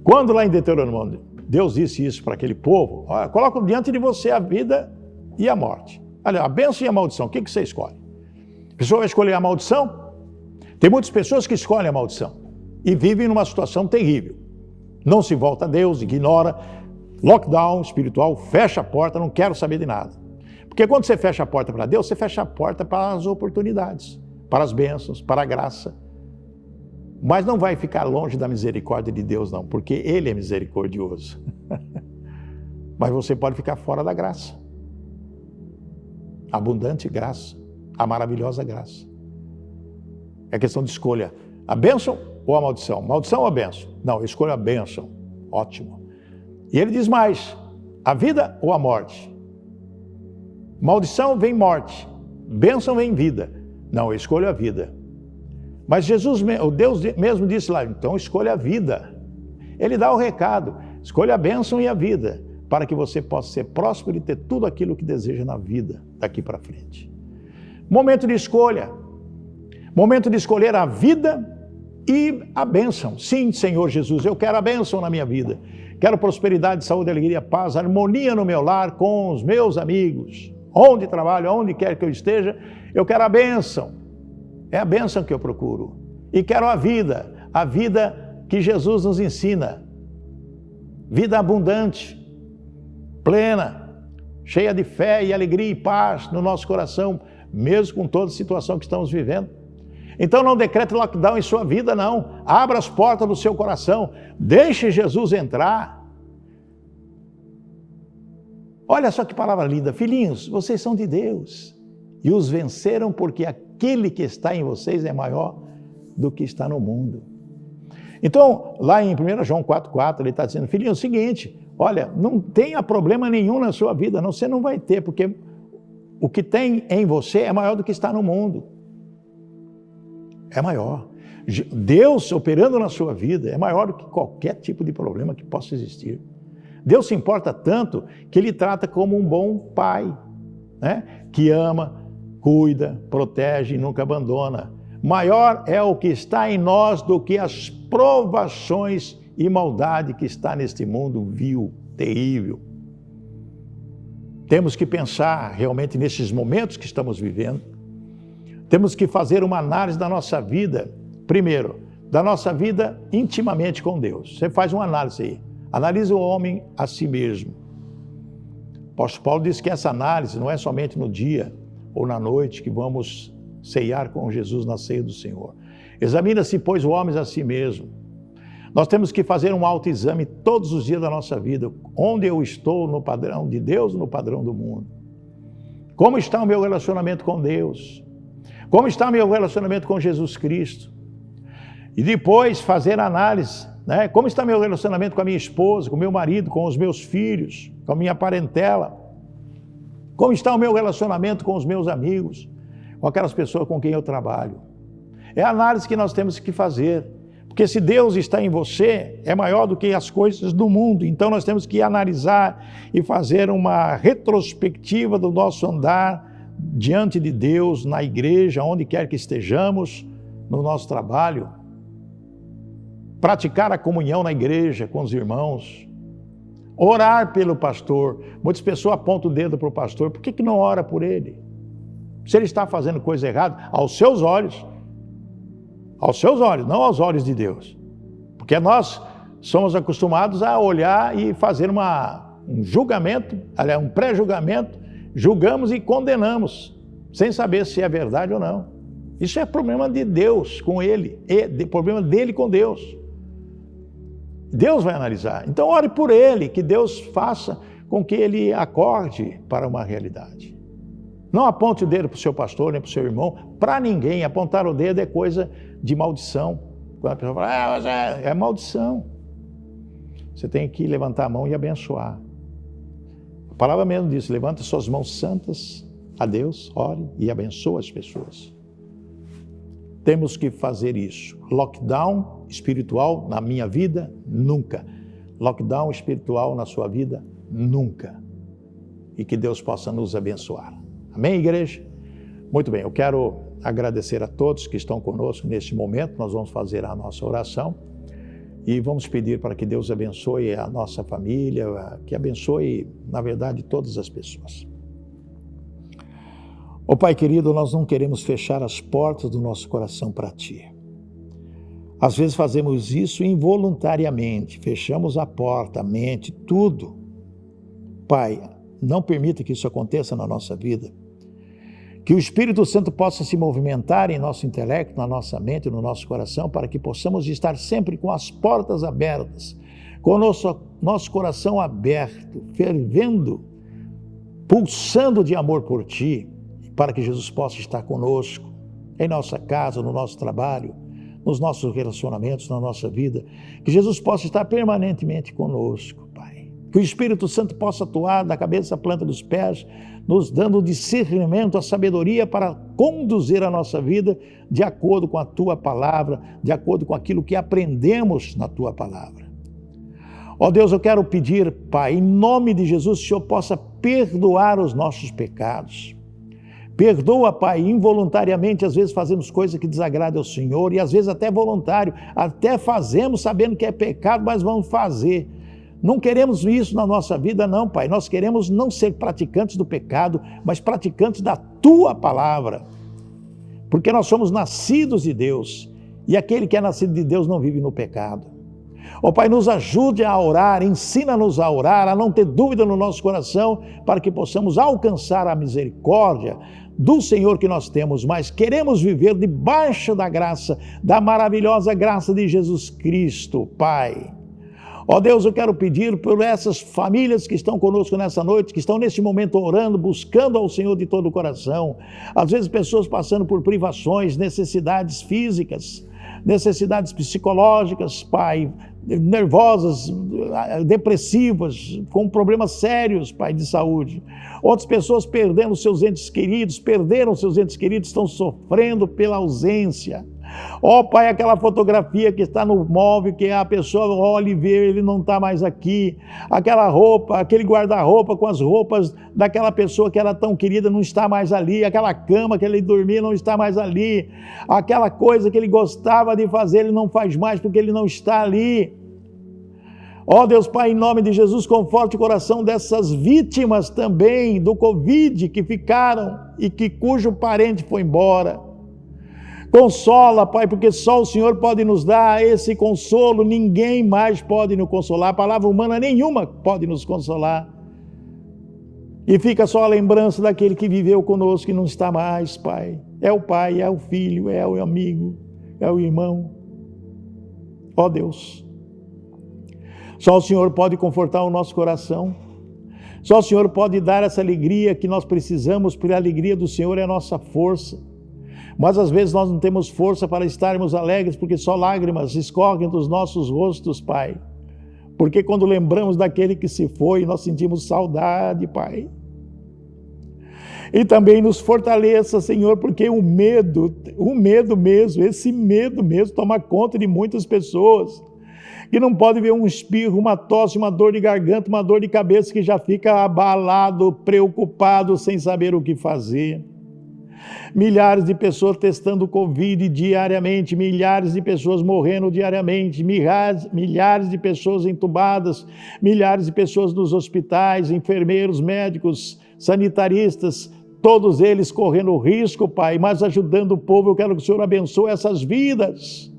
Speaker 1: Quando lá em Deuteronômio, Deus disse isso para aquele povo, olha, coloco diante de você a vida e a morte. Olha, a bênção e a maldição, o que você escolhe? A pessoa vai escolher a maldição? Tem muitas pessoas que escolhem a maldição e vivem numa situação terrível. Não se volta a Deus, ignora, lockdown espiritual, fecha a porta, não quero saber de nada. Porque quando você fecha a porta para Deus, você fecha a porta para as oportunidades, para as bênçãos, para a graça. Mas não vai ficar longe da misericórdia de Deus, não, porque Ele é misericordioso. Mas você pode ficar fora da graça. A abundante graça, a maravilhosa graça. É questão de escolha. A bênção ou a maldição? Maldição ou a bênção? Não, eu escolho a bênção. Ótimo. E ele diz mais, a vida ou a morte? Maldição vem morte, bênção vem vida. Não, eu escolho a vida. Mas Jesus, o Deus mesmo disse lá, então escolha a vida. Ele dá o recado, escolha a bênção e a vida, para que você possa ser próspero e ter tudo aquilo que deseja na vida, daqui para frente. Momento de escolha. Momento de escolher a vida e a bênção. Sim, Senhor Jesus, eu quero a bênção na minha vida. Quero prosperidade, saúde, alegria, paz, harmonia no meu lar, com os meus amigos. Onde trabalho, onde quer que eu esteja, eu quero a bênção. É a bênção que eu procuro. E quero a vida que Jesus nos ensina. Vida abundante, plena, cheia de fé e alegria e paz no nosso coração, mesmo com toda a situação que estamos vivendo. Então não decrete lockdown em sua vida, não. Abra as portas do seu coração. Deixe Jesus entrar. Olha só que palavra linda. Filhinhos, vocês são de Deus e os venceram porque aquele que está em vocês é maior do que está no mundo. Então, lá em 1 João 4,4, ele está dizendo, filhinho, é o seguinte, olha, não tenha problema nenhum na sua vida, não, você não vai ter, porque o que tem em você é maior do que está no mundo. É maior. Deus operando na sua vida é maior do que qualquer tipo de problema que possa existir. Deus se importa tanto que Ele trata como um bom pai, né? Que ama, cuida, protege e nunca abandona. Maior é o que está em nós do que as provações e maldade que está neste mundo vil, terrível. Temos que pensar realmente nesses momentos que estamos vivendo. Temos que fazer uma análise da nossa vida, primeiro, da nossa vida intimamente com Deus. Você faz uma análise aí. Analisa o homem a si mesmo. O apóstolo Paulo diz que essa análise não é somente no dia ou na noite que vamos ceiar com Jesus na ceia do Senhor. Examina-se, pois, o homem a si mesmo. Nós temos que fazer um autoexame todos os dias da nossa vida. Onde eu estou no padrão de Deus ou no padrão do mundo? Como está o meu relacionamento com Deus? Como está o meu relacionamento com Jesus Cristo? E depois fazer a análise, né? Como está meu relacionamento com a minha esposa, com o meu marido, com os meus filhos, com a minha parentela? Como está o meu relacionamento com os meus amigos, com aquelas pessoas com quem eu trabalho? É a análise que nós temos que fazer, porque se Deus está em você, é maior do que as coisas do mundo. Então nós temos que analisar e fazer uma retrospectiva do nosso andar diante de Deus, na igreja, onde quer que estejamos, no nosso trabalho. Praticar a comunhão na igreja com os irmãos. Orar pelo pastor. Muitas pessoas apontam o dedo para o pastor. Por que não ora por ele? Se ele está fazendo coisa errada, aos seus olhos, não aos olhos de Deus. Porque nós somos acostumados a olhar e fazer um julgamento, aliás, um pré-julgamento, julgamos e condenamos, sem saber se é verdade ou não. Isso é problema de Deus com ele, problema dele com Deus. Deus vai analisar. Então ore por ele, que Deus faça com que ele acorde para uma realidade. Não aponte o dedo para o seu pastor, nem para o seu irmão, para ninguém. Apontar o dedo é coisa de maldição. Quando a pessoa fala, é maldição. Você tem que levantar a mão e abençoar. A palavra mesmo diz, levanta suas mãos santas a Deus, ore e abençoe as pessoas. Temos que fazer isso. Lockdown espiritual na minha vida, nunca. Lockdown espiritual na sua vida, nunca. E que Deus possa nos abençoar. Amém, igreja? Muito bem, eu quero agradecer a todos que estão conosco neste momento. Nós vamos fazer a nossa oração e vamos pedir para que Deus abençoe a nossa família, que abençoe, na verdade, todas as pessoas. Ó Pai querido, nós não queremos fechar as portas do nosso coração para Ti. Às vezes fazemos isso involuntariamente, fechamos a porta, a mente, tudo. Pai, não permita que isso aconteça na nossa vida. Que o Espírito Santo possa se movimentar em nosso intelecto, na nossa mente, no nosso coração, para que possamos estar sempre com as portas abertas, com o nosso coração aberto, fervendo, pulsando de amor por Ti, para que Jesus possa estar conosco, em nossa casa, no nosso trabalho, nos nossos relacionamentos, na nossa vida. Que Jesus possa estar permanentemente conosco, Pai. Que o Espírito Santo possa atuar da cabeça à planta dos pés, nos dando o discernimento, a sabedoria para conduzir a nossa vida de acordo com a Tua palavra, de acordo com aquilo que aprendemos na Tua palavra. Ó Deus, eu quero pedir, Pai, em nome de Jesus, que o Senhor possa perdoar os nossos pecados. Perdoa, Pai, involuntariamente, às vezes fazemos coisas que desagradam ao Senhor e às vezes até voluntário, até fazemos sabendo que é pecado, mas vamos fazer. Não queremos isso na nossa vida, não, Pai. Nós queremos não ser praticantes do pecado, mas praticantes da Tua palavra. Porque nós somos nascidos de Deus e aquele que é nascido de Deus não vive no pecado. Ó Pai, nos ajude a orar, ensina-nos a orar, a não ter dúvida no nosso coração, para que possamos alcançar a misericórdia do Senhor que nós temos, mas queremos viver debaixo da graça, da maravilhosa graça de Jesus Cristo, Pai. Ó Deus, eu quero pedir por essas famílias que estão conosco nessa noite, que estão neste momento orando, buscando ao Senhor de todo o coração. Às vezes pessoas passando por privações, necessidades físicas, necessidades psicológicas, Pai, nervosas, depressivas, com problemas sérios, Pai, de saúde. Outras pessoas perdendo seus entes queridos, estão sofrendo pela ausência. Ó Pai, aquela fotografia que está no móvel, que a pessoa olha e vê, ele não está mais aqui. Aquela roupa, aquele guarda-roupa com as roupas daquela pessoa que era tão querida não está mais ali. Aquela cama que ele dormia não está mais ali. Aquela coisa que ele gostava de fazer, ele não faz mais porque ele não está ali. Ó Deus Pai, em nome de Jesus, conforte o coração dessas vítimas também do Covid que ficaram e cujo parente foi embora. Consola, Pai, porque só o Senhor pode nos dar esse consolo, ninguém mais pode nos consolar, a palavra humana nenhuma pode nos consolar. E fica só a lembrança daquele que viveu conosco e não está mais, Pai. É o Pai, é o Filho, é o amigo, é o irmão. Ó Deus, só o Senhor pode confortar o nosso coração. Só o Senhor pode dar essa alegria que nós precisamos, porque a alegria do Senhor é a nossa força. Mas às vezes nós não temos força para estarmos alegres, porque só lágrimas escorrem dos nossos rostos, Pai. Porque quando lembramos daquele que se foi, nós sentimos saudade, Pai. E também nos fortaleça, Senhor, porque o medo mesmo, esse medo mesmo toma conta de muitas pessoas, que não pode ver um espirro, uma tosse, uma dor de garganta, uma dor de cabeça, que já fica abalado, preocupado, sem saber o que fazer. Milhares de pessoas testando Covid diariamente, milhares de pessoas morrendo diariamente, milhares de pessoas entubadas, milhares de pessoas nos hospitais, enfermeiros, médicos, sanitaristas, todos eles correndo risco, Pai, mas ajudando o povo. Eu quero que o Senhor abençoe essas vidas.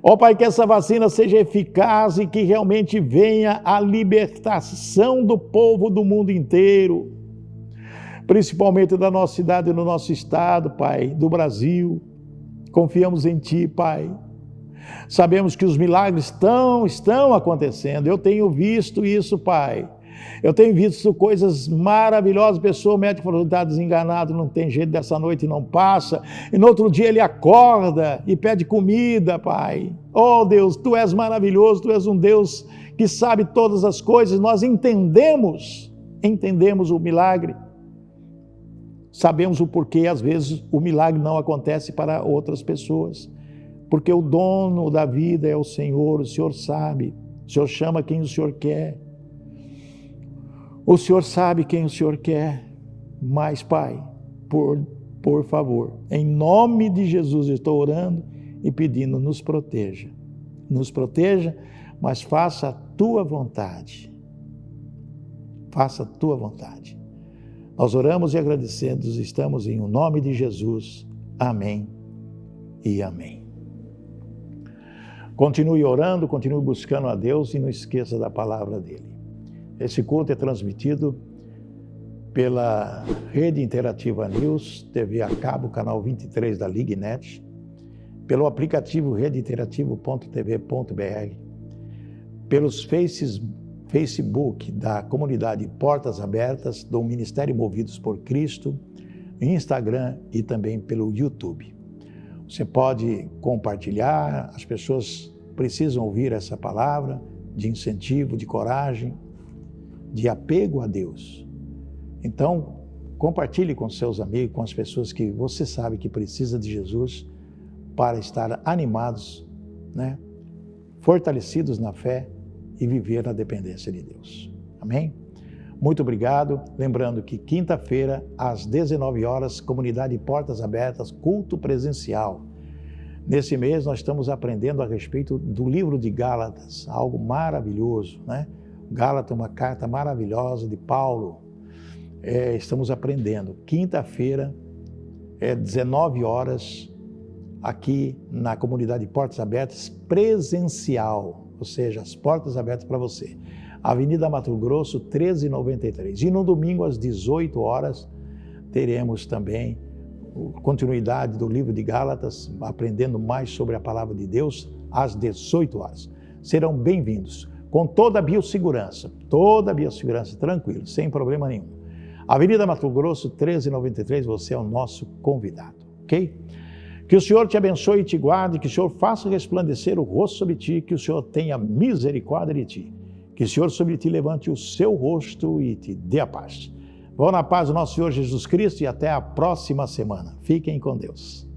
Speaker 1: Ó Pai, que essa vacina seja eficaz e que realmente venha a libertação do povo do mundo inteiro, principalmente da nossa cidade e do nosso estado, Pai, do Brasil. Confiamos em Ti, Pai. Sabemos que os milagres estão acontecendo. Eu tenho visto isso, Pai. Eu tenho visto coisas maravilhosas. Pessoa, o médico falou, está desenganado, não tem jeito, dessa noite não passa. E no outro dia ele acorda e pede comida, Pai. Oh Deus, Tu és maravilhoso, Tu és um Deus que sabe todas as coisas. Nós entendemos o milagre. Sabemos o porquê, às vezes, o milagre não acontece para outras pessoas. Porque o dono da vida é o Senhor sabe. O Senhor chama quem o Senhor quer. O Senhor sabe quem o Senhor quer. Mas, Pai, por favor, em nome de Jesus, eu estou orando e pedindo, nos proteja. Nos proteja, mas faça a tua vontade. Faça a tua vontade. Nós oramos e agradecemos, estamos em nome de Jesus. Amém e amém. Continue orando, continue buscando a Deus e não esqueça da palavra dele. Esse culto é transmitido pela Rede Interativa News, TV a cabo, canal 23 da LigNet, pelo aplicativo redeinterativo.tv.br, pelos Facebook da comunidade Portas Abertas, do Ministério Movidos por Cristo, Instagram e também pelo YouTube. Você pode compartilhar, as pessoas precisam ouvir essa palavra de incentivo, de coragem, de apego a Deus. Então, compartilhe com seus amigos, com as pessoas que você sabe que precisa de Jesus para estar animados, né? Fortalecidos na fé e viver na dependência de Deus. Amém? Muito obrigado. Lembrando que quinta-feira, às 19 horas, comunidade Portas Abertas, culto presencial. Nesse mês, nós estamos aprendendo a respeito do livro de Gálatas, algo maravilhoso, né? Gálatas é uma carta maravilhosa de Paulo. Estamos aprendendo. Quinta-feira, 19 horas, aqui na comunidade Portas Abertas, presencial, ou seja, as portas abertas para você. Avenida Mato Grosso, 1393. E no domingo, às 18 horas, teremos também continuidade do livro de Gálatas, aprendendo mais sobre a palavra de Deus, às 18 horas. Serão bem-vindos, com toda a biossegurança, tranquilo, sem problema nenhum. Avenida Mato Grosso, 1393, você é o nosso convidado, ok? Que o Senhor te abençoe e te guarde, que o Senhor faça resplandecer o rosto sobre ti, que o Senhor tenha misericórdia de ti. Que o Senhor sobre ti levante o seu rosto e te dê a paz. Vão na paz do nosso Senhor Jesus Cristo e até a próxima semana. Fiquem com Deus.